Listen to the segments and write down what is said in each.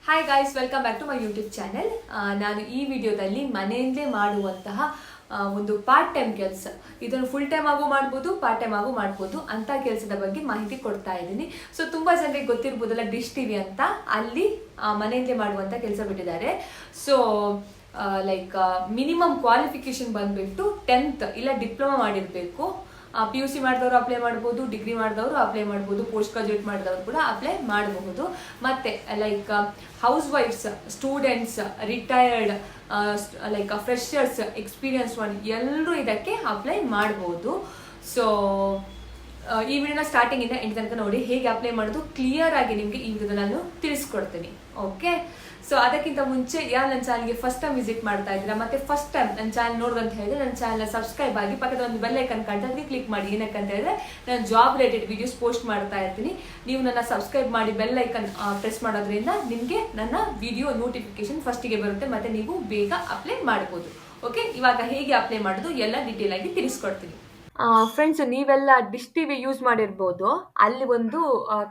Hi guys, welcome back to my YouTube channel. ನಾನು ಈ ವಿಡಿಯೋದಲ್ಲಿ ಮನೆಯಲ್ಲೇ ಮಾಡುವಂತಹ ಒಂದು ಪಾರ್ಟ್ ಟೈಮ್ ಕೆಲಸ, ಇದನ್ನು ಫುಲ್ ಟೈಮ್ ಆಗು ಮಾಡ್ಬೋದು, ಪಾರ್ಟ್ ಟೈಮ್ ಆಗು ಮಾಡ್ಬೋದು ಅಂತ ಕೆಲಸದ ಬಗ್ಗೆ ಮಾಹಿತಿ ಕೊಡ್ತಾ ಇದ್ದೀನಿ. ಸೊ ತುಂಬ ಜನರಿಗೆ ಗೊತ್ತಿರ್ಬೋದಲ್ಲ, ಡಿಶ್ ಟಿವಿ ಅಂತ, ಅಲ್ಲಿ ಮನೆಯಲ್ಲೇ ಮಾಡುವಂಥ ಕೆಲಸ ಬಿಟ್ಟಿದ್ದಾರೆ. ಸೊ ಲೈಕ್ ಮಿನಿಮಮ್ ಕ್ವಾಲಿಫಿಕೇಶನ್ ಬಂದುಬಿಟ್ಟು 10th ಇಲ್ಲ ಡಿಪ್ಲೊಮಾ ಮಾಡಿರಬೇಕು. PUC ಮಾಡಿದವರು ಅಪ್ಲೈ ಮಾಡ್ಬೋದು, ಡಿಗ್ರಿ ಮಾಡಿದವರು ಅಪ್ಲೈ ಮಾಡ್ಬೋದು, ಪೋಸ್ಟ್ ಗ್ರಾಜುಯೇಟ್ ಮಾಡಿದವರು ಕೂಡ ಅಪ್ಲೈ ಮಾಡಬಹುದು. ಮತ್ತು like house wives, students, retired, like freshers, experience one, ಎಲ್ಲರೂ ಇದಕ್ಕೆ ಅಪ್ಲೈ ಮಾಡ್ಬೋದು. ಸೊ ಈ ವಿಡಿಯೋನ ಸ್ಟಾರ್ಟಿಂಗಿಂದ ಎಂಡ್ ತನಕ ನೋಡಿ, ಹೇಗೆ ಅಪ್ಲೈ ಮಾಡೋದು ಕ್ಲಿಯರ್ ಆಗಿ ನಿಮಗೆ ಈ ವಿಡಿಯೋದಲ್ಲಿ ನಾನು ತಿಳಿಸ್ಕೊಡ್ತೀನಿ. ಓಕೆ, ಸೊ ಅದಕ್ಕಿಂತ ಮುಂಚೆ ಯಾರು ನನ್ನ ಚಾನಲ್ಗೆ ಫಸ್ಟ್ ಟೈಮ್ ವಿಸಿಟ್ ಮಾಡ್ತಾ ಇದ್ದೀರಾ ಮತ್ತೆ ಫಸ್ಟ್ ಟೈಮ್ ನನ್ನ ಚಾನಲ್ ನೋಡೋದಂತ ಹೇಳಿದ್ರೆ ನನ್ನ ಚಾನಲ್ನ ಸಬ್ಸ್ಕ್ರೈಬ್ ಆಗಿ ಪಕ್ಕದ ಒಂದು ಬೆಲ್ ಐಕನ್ ಕಾಣ್ತಾ ಅದಕ್ಕೆ ಕ್ಲಿಕ್ ಮಾಡಿ. ಏನಕ್ಕಂತ ಹೇಳಿದ್ರೆ ನಾನು ಜಾಬ್ ರಿಲೇಟೆಡ್ ವಿಡಿಯೋಸ್ ಪೋಸ್ಟ್ ಮಾಡ್ತಾ ಇರ್ತೀನಿ. ನೀವು ನನ್ನ ಸಬ್ಸ್ಕ್ರೈಬ್ ಮಾಡಿ ಬೆಲ್ ಐಕನ್ ಪ್ರೆಸ್ ಮಾಡೋದ್ರಿಂದ ನಿಮಗೆ ನನ್ನ ವಿಡಿಯೋ ನೋಟಿಫಿಕೇಶನ್ ಫಸ್ಟಿಗೆ ಬರುತ್ತೆ ಮತ್ತೆ ನೀವು ಬೇಗ ಅಪ್ಲೈ ಮಾಡ್ಬೋದು. ಓಕೆ, ಇವಾಗ ಹೇಗೆ ಅಪ್ಲೈ ಮಾಡೋದು ಎಲ್ಲ ಡೀಟೇಲ್ ಆಗಿ ತಿಳಿಸ್ಕೊಡ್ತೀನಿ. ಫ್ರೆಂಡ್ಸ್, ನೀವೆಲ್ಲ ಡಿಶ್ ಟಿವಿ ಯೂಸ್ ಮಾಡಿರ್ಬೋದು. ಅಲ್ಲಿ ಒಂದು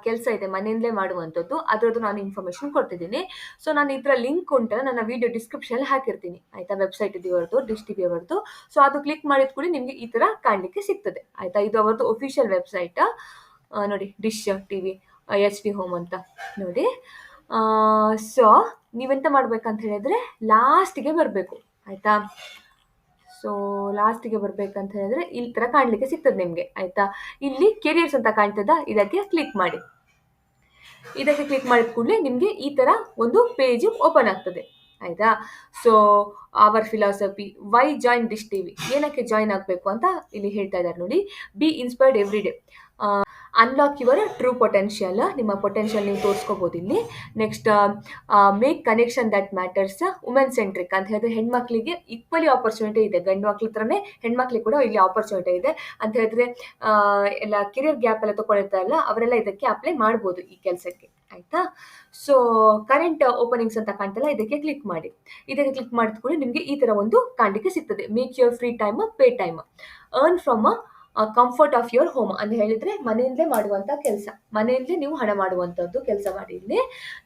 ಕೆಲಸ ಇದೆ ಮನೆಯಲ್ಲೇ ಮಾಡುವಂಥದ್ದು, ಅದರದ್ದು ನಾನು ಇನ್ಫಾರ್ಮೇಶನ್ ಕೊಡ್ತಿದ್ದೀನಿ. ಸೊ ನಾನು ಇದರ ಲಿಂಕ್ ಉಂಟಲ್ಲ ನನ್ನ ವಿಡಿಯೋ ಡಿಸ್ಕ್ರಿಪ್ಷನ್ ಹಾಕಿರ್ತೀನಿ, ಆಯ್ತಾ. ವೆಬ್ಸೈಟ್ ಇದೆ ಅವರದ್ದು, ಡಿಶ್ ಟಿವಿ ಅವರದ್ದು. ಸೊ ಅದು ಕ್ಲಿಕ್ ಮಾಡಿದ ಕೂಡ ನಿಮಗೆ ಈ ಥರ ಕಾಣಲಿಕ್ಕೆ ಸಿಗ್ತದೆ, ಆಯ್ತಾ. ಇದು ಅವರದ್ದು ಒಫಿಷಿಯಲ್ ವೆಬ್ಸೈಟ್ ನೋಡಿ, ಡಿಶ್ ಟಿವಿ HD ಹೋಮ್ ಅಂತ ನೋಡಿ. ಸೊ ನೀವೆಂತ ಮಾಡ್ಬೇಕಂತ ಹೇಳಿದ್ರೆ ಲಾಸ್ಟಿಗೆ ಬರಬೇಕು, ಆಯ್ತಾ. ಸೊ ಲಾಸ್ಟಿಗೆ ಬರ್ಬೇಕಂತ ಹೇಳಿದ್ರೆ ಈ ತರ ಕಾಣ್ಲಿಕ್ಕೆ ಸಿಗ್ತದೆ ನಿಮ್ಗೆ, ಆಯ್ತಾ. ಇಲ್ಲಿ ಕೆರಿಯರ್ಸ್ ಅಂತ ಕಾಣ್ತದ, ಇದಕ್ಕೆ ಕ್ಲಿಕ್ ಮಾಡಿ. ಇದಕ್ಕೆ ಕ್ಲಿಕ್ ಮಾಡಿದ ಕೂಡಲೇ ನಿಮ್ಗೆ ಈ ತರ ಒಂದು ಪೇಜ್ ಓಪನ್ ಆಗ್ತದೆ, ಆಯ್ತಾ. So our philosophy, why join Dish TV, ಏನಕ್ಕೆ ಜಾಯಿನ್ ಆಗಬೇಕು ಅಂತ ಇಲ್ಲಿ ಹೇಳ್ತಾ ಇದ್ದಾರೆ ನೋಡಿ. Be inspired every day, unlock your true potential, ನಿಮ್ಮ ಪೊಟೆನ್ಷಿಯಲ್ ನೀವು ತೋರಿಸ್ಕೋಬೋದು ಇಲ್ಲಿ. Next make connection that matters, women centric ಅಂತ ಹೇಳಿದ್ರೆ ಹೆಣ್ಮಕ್ಳಿಗೆ ಈಕ್ವಲಿ ಆಪರ್ಚುನಿಟಿ ಇದೆ, ಗಂಡು ಮಕ್ಳ ಥರನೇ ಹೆಣ್ಮಕ್ಳಿಗೆ ಕೂಡ ಇಲ್ಲಿ ಆಪರ್ಚುನಿಟಿ ಇದೆ ಅಂತ ಹೇಳಿದ್ರೆ ಎಲ್ಲ ಕೆರಿಯರ್ ಗ್ಯಾಪ್ ಎಲ್ಲ ತಗೊಳ್ತಾರಲ್ಲ ಅವರೆಲ್ಲ ಇದಕ್ಕೆ ಅಪ್ಲೈ ಮಾಡ್ಬೋದು ಈ ಕೆಲಸಕ್ಕೆ, ಆಯ್ತಾ. ಸೊ ಕರೆಂಟ್ ಓಪನಿಂಗ್ಸ್ ಅಂತ ಕಾಣ್ತಲ್ಲ, ಇದಕ್ಕೆ ಕ್ಲಿಕ್ ಮಾಡಿ. ಇದಕ್ಕೆ ಕ್ಲಿಕ್ ಮಾಡಿದ ಕೂಡ ನಿಮಗೆ ಈ ತರ ಒಂದು ಕಾಣಲಿಕ್ಕೆ ಸಿಗ್ತದೆ. Make your free time pay time, earn from comfort of your home ಅಂತ ಹೇಳಿದ್ರೆ ಮನೆಯಲ್ಲೇ ಮಾಡುವಂತ ಕೆಲಸ, ಮನೆಯಲ್ಲೇ ನೀವು ಹಣ ಮಾಡುವಂತದ್ದು ಕೆಲಸ ಮಾಡಿ ಇಲ್ಲಿ.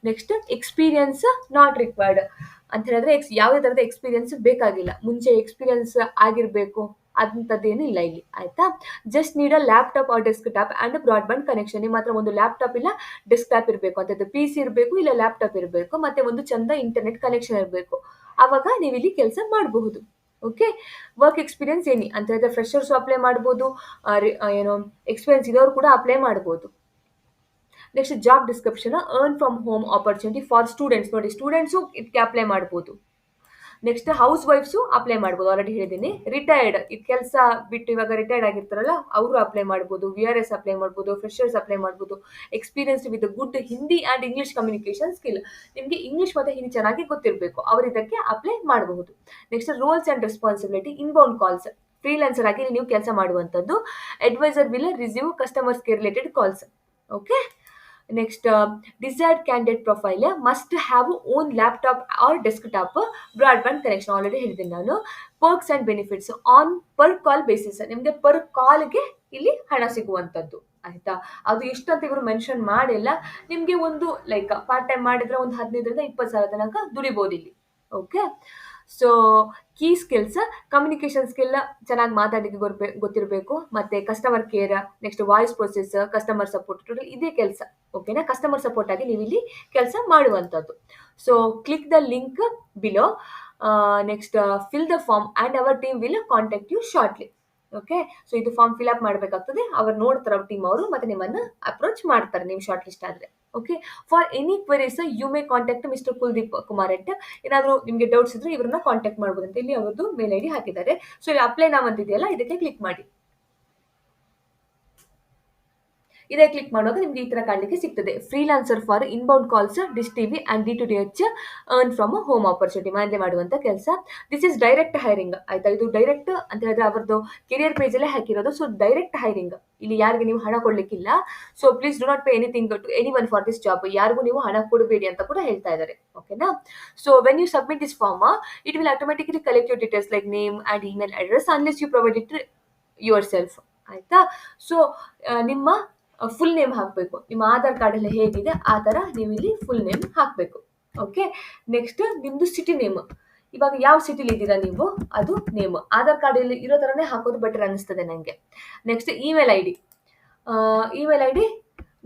ನೆಕ್ಸ್ಟ್ ಎಕ್ಸ್ಪೀರಿಯನ್ಸ್ ನಾಟ್ ರಿಕ್ವೈರ್ಡ್ ಅಂತ ಹೇಳಿದ್ರೆ ಯಾವುದೇ ತರದ ಎಕ್ಸ್ಪೀರಿಯನ್ಸ್ ಬೇಕಾಗಿಲ್ಲ, ಮುಂಚೆ ಎಕ್ಸ್ಪೀರಿಯನ್ಸ್ ಆಗಿರ್ಬೇಕು ಅಂತದ್ದೇನು ಇಲ್ಲ ಇಲ್ಲಿ, ಆಯ್ತಾ. Just need a laptop or desktop and broadband connection, ನಿಮ್ಮ ಹತ್ರ ಒಂದು ಲ್ಯಾಪ್ಟಾಪ್ ಇಲ್ಲ ಡೆಸ್ಕ್ ಟಾಪ್ ಇರಬೇಕು, ಅಂತದ್ದು PC ಇರಬೇಕು ಇಲ್ಲ ಲ್ಯಾಪ್ಟಾಪ್ ಇರಬೇಕು, ಮತ್ತೆ ಒಂದು ಚಂದ ಇಂಟರ್ನೆಟ್ ಕನೆಕ್ಷನ್ ಇರಬೇಕು, ಆವಾಗ ನೀವು ಇಲ್ಲಿ ಕೆಲಸ ಮಾಡಬಹುದು. ಓಕೆ, ವರ್ಕ್ ಎಕ್ಸ್ಪೀರಿಯನ್ಸ್ ಏನಿ ಅಂತ ಹೇಳಿದ್ರೆ ಫ್ರೆಶರ್ಸ್ ಅಪ್ಲೈ ಮಾಡ್ಬೋದು, ಏನೋ ಎಕ್ಸ್ಪೀರಿಯನ್ಸ್ ಇರೋರು ಕೂಡ ಅಪ್ಲೈ ಮಾಡ್ಬೋದು. Next job description, earn from home opportunity for students, ನೋಡಿ ಸ್ಟೂಡೆಂಟ್ಸು ಇದಕ್ಕೆ ಅಪ್ಲೈ ಮಾಡ್ಬೋದು. ನೆಕ್ಸ್ಟ್ ಹೌಸ್ ವೈಫ್ಸು ಅಪ್ಲೈ ಮಾಡ್ಬೋದು, ಆಲ್ರೆಡಿ ಹೇಳಿದ್ದೀನಿ. ರಿಟೈರ್ಡ್, ಈ ಕೆಲಸ ಬಿಟ್ಟು ಇವಾಗ ರಿಟೈರ್ಡ್ ಆಗಿರ್ತಾರಲ್ಲ ಅವರು ಅಪ್ಲೈ ಮಾಡ್ಬೋದು. VRS ಅಪ್ಲೈ ಮಾಡ್ಬೋದು, ಫ್ರೆಶರ್ಸ್ ಅಪ್ಲೈ ಮಾಡ್ಬೋದು. Experience with good Hindi and English communication skill, ನಿಮಗೆ ಇಂಗ್ಲಿಷ್ ಮತ್ತು ಹಿಂದಿ ಚೆನ್ನಾಗಿ ಗೊತ್ತಿರಬೇಕು, ಅವರು ಇದಕ್ಕೆ ಅಪ್ಲೈ ಮಾಡಬಹುದು. Next roles and responsibility, inbound calls, freelancer ಆಗಿ ನೀವು ಕೆಲಸ ಮಾಡುವಂಥದ್ದು. Advisor will receive customers care related calls. Okay, next desired candidate profile, must have own laptop or desktop, broadband connection, already ಹೇಳಿದ್ದೀನಿ ನಾನು. Perks and benefits on per call basis, ನಿಮಗೆ per ಕಾಲ್ಗೆ ಇಲ್ಲಿ ಹಣ ಸಿಗುವಂಥದ್ದು, ಆಯ್ತಾ. ಅದು ಎಷ್ಟಂತ ಇವರು ಮೆನ್ಷನ್ ಮಾಡಿಲ್ಲ, ನಿಮಗೆ ಒಂದು ಲೈಕ್ ಪಾರ್ಟ್ ಟೈಮ್ ಮಾಡಿದ್ರೆ ಒಂದು 15ರಿಂದ 20 ಸಾವಿರ ತನಕ ದುಡಿಬೋದು ಇಲ್ಲಿ. Okay, so key skills, communication skill ಚೆನ್ನಾಗಿ ಮಾತಾಡಲಿಕ್ಕೆ ಗೊತ್ತಿರಬೇಕು, ಮತ್ತೆ customer care, next voice process, customer support, total ಇದೇ ಕೆಲಸ, ಓಕೆನಾ. ಕಸ್ಟಮರ್ ಸಪೋರ್ಟ್ ಆಗಿ ನೀವು ಇಲ್ಲಿ ಕೆಲಸ ಮಾಡುವಂಥದ್ದು. So click the link below, next fill the form and our team will contact you shortly. Okay, so ಇದು ಫಾರ್ಮ್ ಫಿಲ್ ಅಪ್ ಮಾಡಬೇಕಾಗ್ತದೆ, ಅವ್ರು ನೋಡ್ತಾರೆ ಅವ್ರ ಟೀಮ್ ಅವರು, ಮತ್ತೆ ನಿಮ್ಮನ್ನು ಅಪ್ರೋಚ್ ಮಾಡ್ತಾರೆ ನೀವು ಶಾರ್ಟ್ ಲಿಸ್ಟ್ ಆದರೆ. Okay, for any queries you may contact mister Kuldeep Kumar at, ಏನಾದರೂ ನಿಮಗೆ ಡೌಟ್ಸ್ ಇದ್ರೆ ಇವ್ರನ್ನ ಕಾಂಟ್ಯಾಕ್ಟ್ ಮಾಡ್ಬೋದು ಅಂತ ಇಲ್ಲಿ ಅವ್ರದ್ದು ಮೇಲ್ ID ಹಾಕಿದ್ದಾರೆ. ಸೊ ಇಲ್ಲಿ ಅಪ್ಲೈ ನಾವ್ ಅಂತಿದೆಯಲ್ಲ, ಇದಕ್ಕೆ ಕ್ಲಿಕ್ ಮಾಡಿ. ಇದೇ ಕ್ಲಿಕ್ ಮಾಡುವಾಗ ನಿಮ್ಗೆ ಈ ತರ ಕಾಣಲಿಕ್ಕೆ ಸಿಗ್ತದೆ. Freelancer for inbound calls, dish TV and D2DH, earn from home opportunity, ಮನೆಯಲ್ಲೇ ಮಾಡುವಂತ ಕೆಲಸ. ದಿಸ್ ಇಸ್ ಡೈರೆಕ್ಟ್ ಹೈರಿಂಗ್, ಆಯ್ತಾ. ಇದು ಡೈರೆಕ್ಟ್ ಅಂತ ಹೇಳಿದ್ರೆ ಅವರದ್ದು ಕೆರಿಯರ್ ಪೇಜ್ ಅಲ್ಲೇ ಹಾಕಿರೋದು. ಸೊ ಡೈರೆಕ್ಟ್ ಹೈರಿಂಗ್, ಇಲ್ಲಿ ಯಾರಿಗೆ ನೀವು ಹಣ ಕೊಡ್ಲಿಕ್ಕಿಲ್ಲ. So please do not pay anything to anyone for this job, ಯಾರಿಗೂ ನೀವು ಹಣ ಕೊಡಬೇಡಿ ಅಂತ ಕೂಡ ಹೇಳ್ತಾ ಇದ್ದಾರೆ, ಓಕೆನಾ. So when you submit this form, it will automatically collect your details like name and email address unless you provide it yourself, ಆಯ್ತಾ. ಸೊ ನಿಮ್ಮ ಫುಲ್ ನೇಮ್ ಹಾಕಬೇಕು, ನಿಮ್ಮ ಆಧಾರ್ ಕಾರ್ಡ್ ಎಲ್ಲ ಹೇಗಿದೆ ಆ ಥರ ನೀವು ಇಲ್ಲಿ ಫುಲ್ ನೇಮ್ ಹಾಕಬೇಕು. ಓಕೆ. ನೆಕ್ಸ್ಟ್ ನಿಮ್ಮದು ಸಿಟಿ ನೇಮ್, ಇವಾಗ ಯಾವ ಸಿಟಿಲಿ ಇದ್ದೀರಾ ನೀವು ಅದು ನೇಮ್. ಆಧಾರ್ ಕಾರ್ಡಲ್ಲಿ ಇರೋ ಥರನೇ ಹಾಕೋದು ಬೆಟರ್ ಅನ್ನಿಸ್ತದೆ ನನಗೆ. Next email I D. Email I D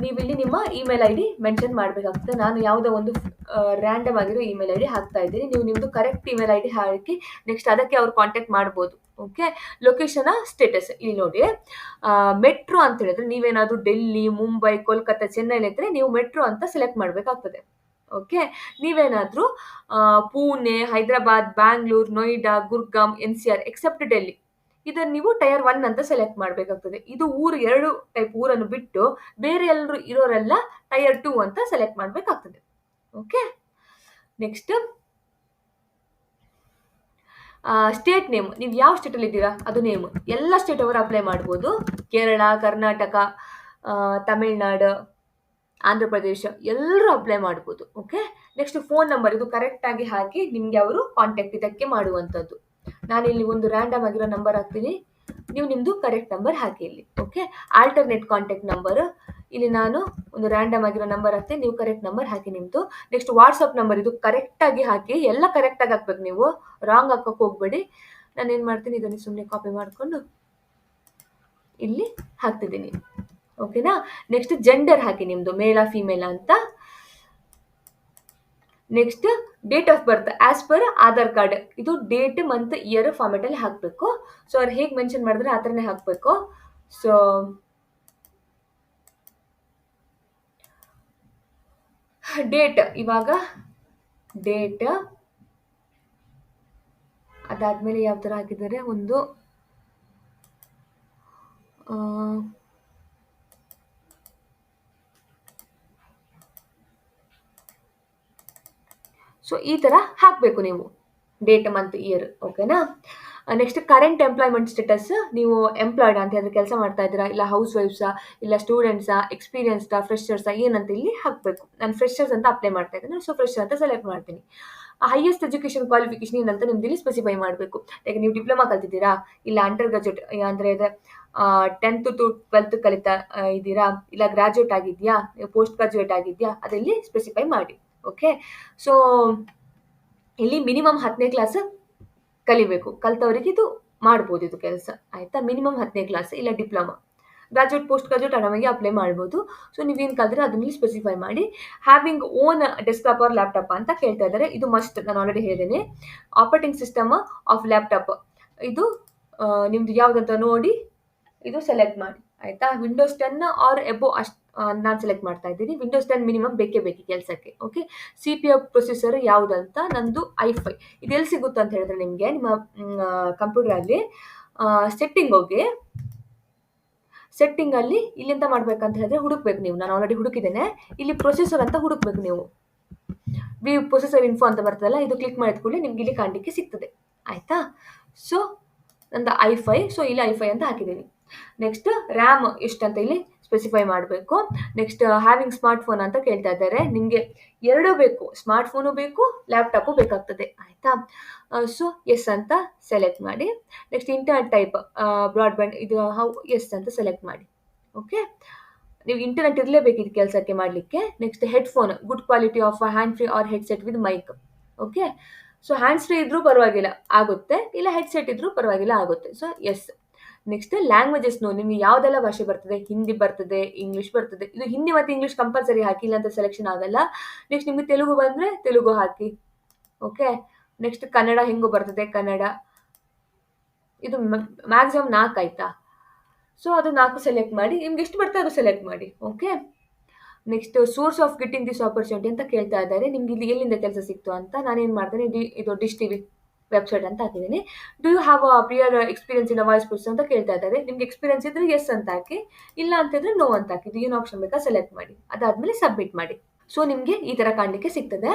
ನೀವು ಇಲ್ಲಿ ನಿಮ್ಮ ಇಮೇಲ್ ಐ ಡಿ ಮೆನ್ಷನ್ ಮಾಡಬೇಕಾಗ್ತದೆ. ನಾನು ಯಾವುದೋ ಒಂದು ರ್ಯಾಂಡಮ್ ಆಗಿರೋ ಇಮೇಲ್ ಐ ಡಿ ಹಾಕ್ತಾ ಇದ್ದೀನಿ, ನೀವು ನಿಮ್ಮದು correct email I D hockey next ಅದಕ್ಕೆ ಅವ್ರು ಕಾಂಟ್ಯಾಕ್ಟ್ ಮಾಡ್ಬೋದು. ಓಕೆ. ಲೊಕೇಶನ್ ಸ್ಟೇಟಸ್ ಇಲ್ಲಿ ನೋಡಿ, ಮೆಟ್ರೋ ಅಂತ ಹೇಳಿದ್ರೆ ನೀವೇನಾದರೂ ಡೆಲ್ಲಿ, ಮುಂಬೈ, ಕೋಲ್ಕತ್ತಾ, ಚೆನ್ನೈಲಿ ಇದ್ದರೆ ನೀವು ಮೆಟ್ರೋ ಅಂತ ಸೆಲೆಕ್ಟ್ ಮಾಡಬೇಕಾಗ್ತದೆ. ಓಕೆ. ನೀವೇನಾದರೂ ಪುಣೆ, ಹೈದರಾಬಾದ್, ಬ್ಯಾಂಗ್ಳೂರ್, ನೋಯ್ಡಾ, ಗುರ್ಗಾಮ್, NCR ಎಕ್ಸೆಪ್ಟ್ ಡೆಲ್ಲಿ, ಇದನ್ನು ನೀವು ಟೈರ್ 1 ಅಂತ ಸೆಲೆಕ್ಟ್ ಮಾಡಬೇಕಾಗ್ತದೆ. ಇದು ಊರು 2 ಟೈಪ್ ಊರನ್ನು ಬಿಟ್ಟು ಬೇರೆ ಎಲ್ಲರೂ ಇರೋರೆಲ್ಲ ಟೈರ್ 2 ಅಂತ ಸೆಲೆಕ್ಟ್ ಮಾಡಬೇಕಾಗ್ತದೆ. ಓಕೆ. ನೆಕ್ಸ್ಟ್ ಸ್ಟೇಟ್ ನೇಮ್, ನೀವು ಯಾವ ಸ್ಟೇಟಲ್ಲಿ ಇದ್ದೀರಾ ಅದು ನೇಮ್. ಎಲ್ಲ ಸ್ಟೇಟ್ ಅವರು ಅಪ್ಲೈ ಮಾಡ್ಬೋದು. ಕೇರಳ, ಕರ್ನಾಟಕ, ತಮಿಳ್ನಾಡು, ಆಂಧ್ರ ಪ್ರದೇಶ ಎಲ್ಲರೂ ಅಪ್ಲೈ ಮಾಡ್ಬೋದು. ಓಕೆ. ನೆಕ್ಸ್ಟ್ ಫೋನ್ ನಂಬರ್, ಇದು ಕರೆಕ್ಟಾಗಿ ಹಾಕಿ ನಿಮಗೆ ಅವರು ಕಾಂಟ್ಯಾಕ್ಟ್ ಇದಕ್ಕೆ ಮಾಡುವಂಥದ್ದು. ನಾನಿಲ್ಲಿ ಒಂದು ರ್ಯಾಂಡಮ್ ಆಗಿರೋ ನಂಬರ್ ಹಾಕ್ತೀನಿ, ನೀವು ನಿಮ್ಮದು ಕರೆಕ್ಟ್ ನಂಬರ್ ಹಾಕಿ ಇಲ್ಲಿ. ಓಕೆ. ಆಲ್ಟರ್ನೇಟ್ ಕಾಂಟ್ಯಾಕ್ಟ್ ನಂಬರ್, ಇಲ್ಲಿ ನಾನು ಒಂದು ರ್ಯಾಂಡಮ್ ಆಗಿರೋ ನಂಬರ್ ಹಾಕ್ತೀನಿ, ನೀವು ಕರೆಕ್ಟ್ ನಂಬರ್ ಹಾಕಿ ನಿಮ್ಮದು. ನೆಕ್ಸ್ಟ್ ವಾಟ್ಸಪ್ ನಂಬರ್, ಇದು ಕರೆಕ್ಟಾಗಿ ಹಾಕಿ, ಎಲ್ಲ ಕರೆಕ್ಟಾಗಿ ಹಾಕ್ಬೇಕು, ನೀವು ರಾಂಗ್ ಹಾಕೋಕೆ ಹೋಗ್ಬೇಡಿ. ನಾನು ಏನು ಮಾಡ್ತೀನಿ, ಇದನ್ನು ಸುಮ್ಮನೆ ಕಾಪಿ ಮಾಡಿಕೊಂಡು ಇಲ್ಲಿ ಹಾಕ್ತಿದ್ದೀನಿ. ಓಕೆನಾ. ನೆಕ್ಸ್ಟ್ ಜೆಂಡರ್ ಹಾಕಿ ನಿಮ್ಮದು ಮೇಲ ಫಿಮೇಲ ಅಂತ. Next date of birth as per Aadhaar card, ಇದು ಡೇಟ್, ಮಂತ್, ಇಯರ್ ಫಾರ್ಮೆಟಲ್ಲಿ ಹಾಕಬೇಕು. ಸೊ ಅವ್ರು ಹೇಗೆ ಮೆನ್ಷನ್ ಮಾಡಿದ್ರೆ ಆ ಥರನೇ ಹಾಕಬೇಕು. ಸೊ ಡೇಟ್, ಇವಾಗ ಡೇಟ್ ಅದಾದಮೇಲೆ ಯಾವ ಥರ ಹಾಕಿದ್ದಾರೆ, ಒಂದು ಸೊ ಈ ಥರ ಹಾಕಬೇಕು ನೀವು ಡೇಟ್, ಮಂತ್, ಇಯರ್. ಓಕೆನಾ. ನೆಕ್ಸ್ಟ್ ಕರೆಂಟ್ ಎಂಪ್ಲಾಯ್ಮೆಂಟ್ ಸ್ಟೇಟಸ್, ನೀವು ಎಂಪ್ಲಾಯ್ಡ್ ಅಂತ ಹೇಳಿದ್ರೆ ಕೆಲಸ ಮಾಡ್ತಾ ಇದ್ದೀರಾ, ಇಲ್ಲ ಹೌಸ್ ವೈಫ್ಸಾ, ಇಲ್ಲ ಸ್ಟೂಡೆಂಟ್ಸಾ, ಎಕ್ಸ್ಪೀರಿಯನ್ಸ್ಡಾ, ಫ್ರೆಶರ್ಸಾ, ಏನಂತ ಇಲ್ಲಿ ಹಾಕಬೇಕು. ನಾನು ಫ್ರೆಶರ್ಸ್ ಅಂತ ಅಪ್ಲೈ ಮಾಡ್ತಾ ಇದ್ದೀನಿ, ಸೊ ಫ್ರೆಶರ್ ಅಂತ ಸೆಲೆಕ್ಟ್ ಮಾಡ್ತೀನಿ. ಹೈಯೆಸ್ಟ್ ಎಜುಕೇಷನ್ ಕ್ವಾಲಿಫಿಕೇಶನ್ ಏನಂತ ನಿಮ್ದು ಇಲ್ಲಿ ಸ್ಪೆಸಿಫೈ ಮಾಡಬೇಕು. ಯಾಕೆ ನೀವು ಡಿಪ್ಲೊಮಾ ಕಲ್ತಿದ್ದೀರಾ, ಇಲ್ಲ ಅಂಡರ್ ಗ್ರಾಜುಯೇಟ್ ಅಂದರೆ 10th to 12th ಕಲಿತಾ ಇದ್ದೀರಾ, ಇಲ್ಲ ಗ್ರಾಜುಯೇಟ್ ಆಗಿದೆಯಾ, ಪೋಸ್ಟ್ ಗ್ರಾಜುಯೇಟ್ ಆಗಿದೆಯಾ, ಅದರಲ್ಲಿ ಸ್ಪೆಸಿಫೈ ಮಾಡಿ. ಓಕೆ. ಸೊ ಇಲ್ಲಿ ಮಿನಿಮಮ್ 10ನೇ ಕ್ಲಾಸ್ ಕಲಿಬೇಕು, ಕಲ್ತವರಿಗೆ ಇದು ಮಾಡ್ಬೋದು ಇದು ಕೆಲಸ. ಆಯಿತಾ. ಮಿನಿಮಮ್ 10ನೇ ಕ್ಲಾಸ್ ಇಲ್ಲ ಡಿಪ್ಲೊಮಾ. ಗ್ರಾಜುಯೇಟ್, ಪೋಸ್ಟ್ ಗ್ರಾಜುಯೇಟ್ ಆರಾಮಾಗಿ ಅಪ್ಲೈ ಮಾಡ್ಬೋದು. ಸೊ ನೀವೇನು ಕಲ್ತ್ರೆ ಅದನ್ನ ಸ್ಪೆಸಿಫೈ ಮಾಡಿ. Having own desktop or laptop ಅಂತ ಕೇಳ್ತಾ ಇದ್ದಾರೆ, ಇದು ಮಸ್ಟ್, ನಾನು ಆಲ್ರೆಡಿ ಹೇಳಿದ್ದೇನೆ. ಆಪರೇಟಿಂಗ್ ಸಿಸ್ಟಮ್ ಆಫ್ ಲ್ಯಾಪ್ಟಾಪ್, ಇದು ನಿಮ್ದು ಯಾವುದಂತ ನೋಡಿ ಇದು ಸೆಲೆಕ್ಟ್ ಮಾಡಿ. ಆಯಿತಾ. ವಿಂಡೋಸ್ 10 ಆರ್ ಎಬೋ ಅಷ್ಟು ನಾನು ಸೆಲೆಕ್ಟ್ ಮಾಡ್ತಾ ಇದ್ದೀನಿ. ವಿಂಡೋಸ್ 10 ಮಿನಿಮಮ್ ಬೇಕೇ ಕೆಲಸಕ್ಕೆ. ಓಕೆ. CPU ಪ್ರೊಸೆಸರ್ ಯಾವುದಂತ, ನಂದು i5. ಇದೆಲ್ಲಿ ಸಿಗುತ್ತೆ ಅಂತ ಹೇಳಿದ್ರೆ ನಿಮಗೆ ನಿಮ್ಮ ಕಂಪ್ಯೂಟರಲ್ಲಿ ಸೆಟ್ಟಿಂಗ್ ಹೋಗಿ, ಸೆಟ್ಟಿಂಗಲ್ಲಿ ಇಲ್ಲಿ ಎಂತ ಮಾಡ್ಬೇಕಂತ ಹೇಳಿದ್ರೆ ಹುಡುಕ್ಬೇಕು ನೀವು. ನಾನು ಆಲ್ರೆಡಿ ಹುಡುಕಿದ್ದೇನೆ, ಇಲ್ಲಿ ಪ್ರೊಸೆಸರ್ ಅಂತ ಹುಡುಕ್ಬೇಕು ನೀವು. ಪ್ರೊಸೆಸರ್ ಇನ್ಫೋ ಅಂತ ಬರ್ತದಲ್ಲ, ಇದು ಕ್ಲಿಕ್ ಮಾಡಿದ ಕೂಡಲೇ ನಿಮ್ಗೆ ಇಲ್ಲಿ ಕಾಣಲಿಕ್ಕೆ ಸಿಗ್ತದೆ. ಆಯಿತಾ. ಸೊ ನಂದು i5, ಸೊ ಇಲ್ಲಿ i5 ಅಂತ ಹಾಕಿದ್ದೀನಿ. ನೆಕ್ಸ್ಟ್ ರ್ಯಾಮ್ ಎಷ್ಟಂತ ಇಲ್ಲಿ ಸ್ಪೆಸಿಫೈ ಮಾಡಬೇಕು. ನೆಕ್ಸ್ಟ್ ಹ್ಯಾವಿಂಗ್ ಸ್ಮಾರ್ಟ್ಫೋನ್ ಅಂತ ಕೇಳ್ತಾ ಇದ್ದಾರೆ, ನಿಮಗೆ ಎರಡೂ ಬೇಕು, ಸ್ಮಾರ್ಟ್ಫೋನು ಬೇಕು, ಲ್ಯಾಪ್ಟಾಪು ಬೇಕಾಗ್ತದೆ. ಆಯಿತಾ. ಸೊ ಎಸ್ ಅಂತ ಸೆಲೆಕ್ಟ್ ಮಾಡಿ. ನೆಕ್ಸ್ಟ್ ಇಂಟರ್ನೆಟ್ ಟೈಪ್ ಬ್ರಾಡ್ಬ್ಯಾಂಡ್, ಇದು ಎಸ್ ಅಂತ ಸೆಲೆಕ್ಟ್ ಮಾಡಿ. ಓಕೆ. ನೀವು ಇಂಟರ್ನೆಟ್ ಇರಲೇಬೇಕು ಇದು ಕೆಲಸಕ್ಕೆ ಮಾಡಲಿಕ್ಕೆ. Next headphone, good quality of hand free or headset with mic. Okay. So hands free ಇದ್ರೂ ಪರವಾಗಿಲ್ಲ ಆಗುತ್ತೆ, ಇಲ್ಲ ಹೆಡ್ಸೆಟ್ ಇದ್ರೂ ಪರವಾಗಿಲ್ಲ ಆಗುತ್ತೆ. So S. ನೆಕ್ಸ್ಟ್ ಲ್ಯಾಂಗ್ವೇಜಸ್, ನಿಮಗೆ ಯಾವುದೆಲ್ಲ ಭಾಷೆ ಬರ್ತದೆ, ಹಿಂದಿ ಬರ್ತದೆ, ಇಂಗ್ಲೀಷ್ ಬರ್ತದೆ, ಇದು ಹಿಂದಿ ಮತ್ತು ಇಂಗ್ಲೀಷ್ ಕಂಪಲ್ಸರಿ ಹಾಕಿಲ್ಲ ಅಂತ ಸೆಲೆಕ್ಷನ್ ಆಗಲ್ಲ. ನೆಕ್ಸ್ಟ್ ನಿಮಗೆ ತೆಲುಗು ಬಂದರೆ ತೆಲುಗು ಹಾಕಿ. ಓಕೆ. ನೆಕ್ಸ್ಟ್ ಕನ್ನಡ ಹೆಂಗೂ ಬರ್ತದೆ, ಕನ್ನಡ, ಇದು ಮ್ಯಾಕ್ಸಿಮಮ್ 4 ಆಯಿತಾ. ಸೊ ಅದು 4 ಸೆಲೆಕ್ಟ್ ಮಾಡಿ, ನಿಮ್ಗೆ ಎಷ್ಟು ಬರ್ತದೆ ಅದು ಸೆಲೆಕ್ಟ್ ಮಾಡಿ. Okay. Next source of getting this opportunity ಅಂತ ಕೇಳ್ತಾ ಇದ್ದಾರೆ, ನಿಮ್ಗೆ ಇಲ್ಲಿ ಎಲ್ಲಿಂದ ಕೆಲಸ ಸಿಕ್ತು ಅಂತ. ನಾನೇನು ಮಾಡ್ತೇನೆ, ಇದು ಡಿಶ್ ಟಿವಿ ವೆಬ್ಸೈಟ್ ಅಂತ ಹಾಕಿದ್ದೀನಿ. Do you have a prior experience in voice process ಅಂತ ಕೇಳ್ತಾ ಇದ್ದಾರೆ. ನಿಮ್ಗೆ ಎಕ್ಸ್ಪೀರಿಯನ್ಸ್ ಇದ್ರೆ ಎಸ್ ಅಂತ ಹಾಕಿ, ಇಲ್ಲ ಅಂತಿದ್ರೆ ನೋ ಅಂತ ಹಾಕಿ. ಇದು ಏನು ಆಪ್ಷನ್ ಬೇಕಾ ಸೆಲೆಕ್ಟ್ ಮಾಡಿ, ಅದಾದಮೇಲೆ ಸಬ್ಮಿಟ್ ಮಾಡಿ. ಸೊ ನಿಮಗೆ ಈ ಥರ ಕಾಣಲಿಕ್ಕೆ ಸಿಗ್ತದೆ.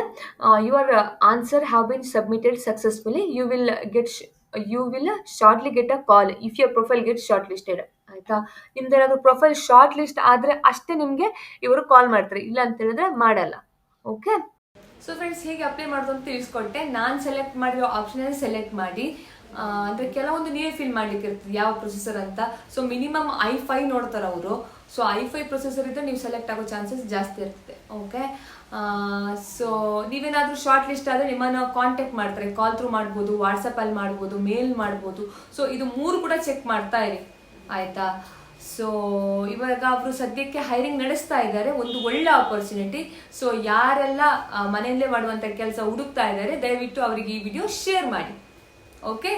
Your answer have been submitted successfully, you will shortly get a call if your profile get shortlisted. ಆಯಿತಾ. ನಿಮ್ದು ಏನಾದರೂ ಪ್ರೊಫೈಲ್ ಶಾರ್ಟ್ ಲಿಸ್ಟ್ ಆದರೆ ಅಷ್ಟೇ ನಿಮಗೆ ಇವರು ಕಾಲ್ ಮಾಡ್ತಾರೆ, ಇಲ್ಲ ಅಂತ ಹೇಳಿದ್ರೆ ಮಾಡಲ್ಲ. ಓಕೆ. ಸೊ ಫ್ರೆಂಡ್ಸ್, ಹೇಗೆ ಅಪ್ಲೈ ಮಾಡೋದು ಅಂತ ತಿಳಿಸ್ಕೊಟ್ಟೆ. ನಾನು ಸೆಲೆಕ್ಟ್ ಮಾಡಿರೋ ಆಪ್ಷನಲ್ಲಿ ಸೆಲೆಕ್ಟ್ ಮಾಡಿ, ಅಂದರೆ ಕೆಲವೊಂದು ನೀವೇ ಫಿಲ್ ಮಾಡ್ಲಿಕ್ಕೆ ಇರ್ತದೆ ಯಾವ ಪ್ರೊಸೆಸರ್ ಅಂತ. ಸೊ ಮಿನಿಮಮ್ i5 ನೋಡ್ತಾರೆ ಅವರು. ಸೊ i5 ಪ್ರೊಸೆಸರ್ ಇದ್ದರೆ ನೀವು ಸೆಲೆಕ್ಟ್ ಆಗೋ ಚಾನ್ಸಸ್ ಜಾಸ್ತಿ ಇರುತ್ತೆ. ಓಕೆ, ಸೊ ನೀವೇನಾದರೂ ಶಾರ್ಟ್ ಲಿಸ್ಟ್ ಆದರೆ ನಿಮ್ಮನ್ನು ಕಾಂಟ್ಯಾಕ್ಟ್ ಮಾಡ್ತಾರೆ, ಕಾಲ್ ಥ್ರೂ ಮಾಡ್ಬೋದು, ವಾಟ್ಸಪ್ಪಲ್ಲಿ ಮಾಡ್ಬೋದು, ಮೇಲ್ ಮಾಡ್ಬೋದು. ಸೊ ಇದು 3 ಕೂಡ ಚೆಕ್ ಮಾಡ್ತಾ ಇರಿ ಆಯಿತಾ. ಸೊ ಇವಾಗ ಅವರು ಸದ್ಯಕ್ಕೆ ಹೈರಿಂಗ್ ನಡೆಸ್ತಾ ಇದ್ದಾರೆ, ಒಂದು ಒಳ್ಳೆ ಆಪರ್ಚುನಿಟಿ. ಸೊ ಯಾರೆಲ್ಲ ಮನೆಯಲ್ಲೇ ಮಾಡುವಂಥ ಕೆಲಸ ಹುಡುಕ್ತಾ ಇದ್ದಾರೆ ದಯವಿಟ್ಟು ಅವರಿಗೆ ಈ ವಿಡಿಯೋ ಶೇರ್ ಮಾಡಿ. ಓಕೆ,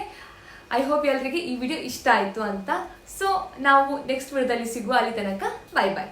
ಐ ಹೋಪ್ ಎಲ್ಲರಿಗೆ ಈ ವಿಡಿಯೋ ಇಷ್ಟ ಆಯಿತು ಅಂತ. ಸೊ ನಾವು ನೆಕ್ಸ್ಟ್ ವಿಡಿಯೋದಲ್ಲಿ ಸಿಗುವ, ಅಲ್ಲಿ ತನಕ ಬಾಯ್ ಬಾಯ್.